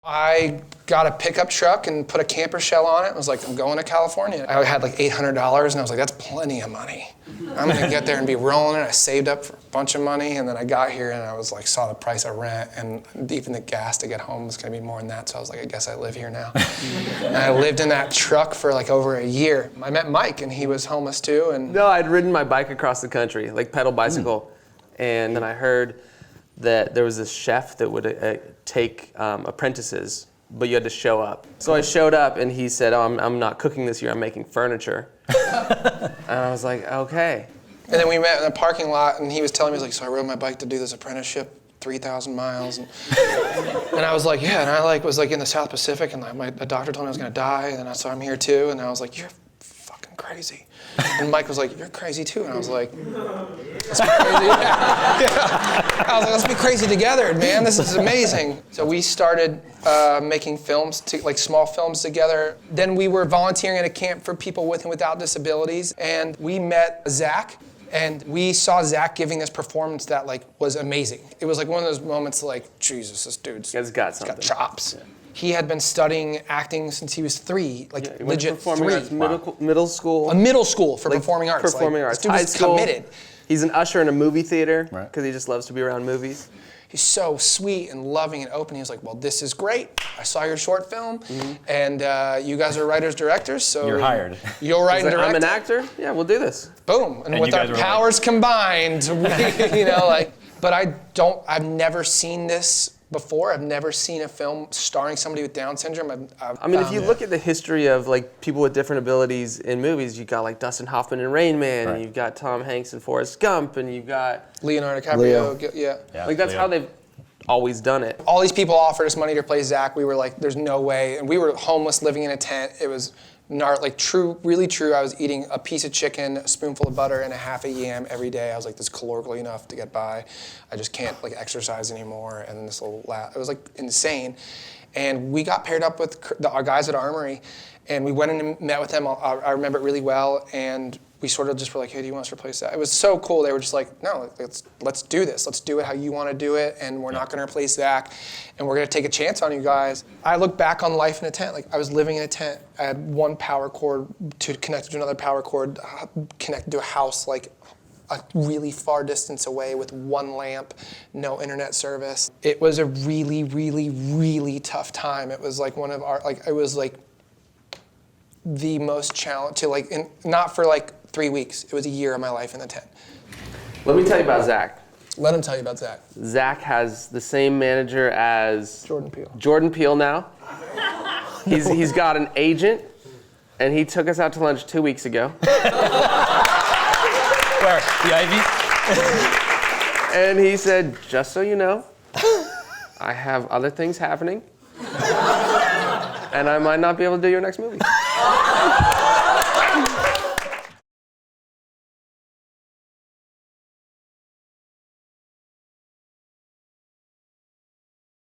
I got a pickup truck and put a camper shell on it. I was like, I'm going to California. I had like $800 and I was like, that's plenty of money. I'm gonna get there and be rolling it. I saved up for a bunch of money and then I got here and I was like, saw the price of rent and even the gas to get home was gonna be more than that. So I was like, I guess I live here now. And I lived in that truck for like over a year. I met Mike and he was homeless too. And no, I'd ridden my bike across the country, like pedal bicycle. And then I heard that there was this chef that would take apprentices, but you had to show up. So I showed up and he said, oh, I'm not cooking this year, I'm making furniture. And I was like, okay. And then we met in a parking lot and he was telling me, he was like, so I rode my bike to do this apprenticeship, 3,000 miles. And I was like, yeah, and I was in the South Pacific and the doctor told me I was gonna die, and so I'm here too, and I was like, you're fucking crazy. And Mike was like, you're crazy too. And I was like, let's be crazy. Yeah. I was like, let's be crazy together, man. This is amazing. So we started making films, like small films together. Then we were volunteering at a camp for people with and without disabilities. And we met Zack. And we saw Zack giving this performance that was amazing. It was like one of those moments like, Jesus, this dude's got chops. Yeah. He had been studying acting since he was 3, legit 3. Arts, middle school. A middle school for performing arts. Performing arts. This dude was committed. He's an usher in a movie theater because he just loves to be around movies. He's so sweet and loving and open. He was like, well, this is great. I saw your short film, and you guys are writers, directors, so you're hired. You'll write and direct. I'm an actor? Yeah, we'll do this. Boom. And with our powers combined, but I've never seen this before. I've never seen a film starring somebody with Down syndrome. I mean, if you look at the history of people with different abilities in movies, you've got Dustin Hoffman in Rain Man, and you've got Tom Hanks in Forrest Gump, and you've got Leonardo DiCaprio. Yeah. That's how they've always done it. All these people offered us money to play Zack. We were like, there's no way. And we were homeless, living in a tent. It was really true. I was eating a piece of chicken, a spoonful of butter, and a half a yam every day. I was like, this is calorically enough to get by. I just can't exercise anymore. And this little it was insane. And we got paired up with our guys at Armory, and we went in and met with them. I remember it really well. And we sort of just were like, hey, do you want us to replace Zack? It was so cool. They were just like, no, let's do this. Let's do it how you want to do it, and we're not going to replace Zack, and we're going to take a chance on you guys. I look back on life in a tent. I was living in a tent. I had one power cord connected to another power cord, connected to a house a really far distance away with one lamp, no internet service. It was a really, really, really tough time. It was one of our, it was the most challenge to not for 3 weeks. It was a year of my life in the tent. Let me tell you about Zack. Let him tell you about Zack. Zack has the same manager as Jordan Peele now. He's got an agent, and he took us out to lunch 2 weeks ago. Where? The Ivy? And he said, just so you know, I have other things happening, and I might not be able to do your next movie.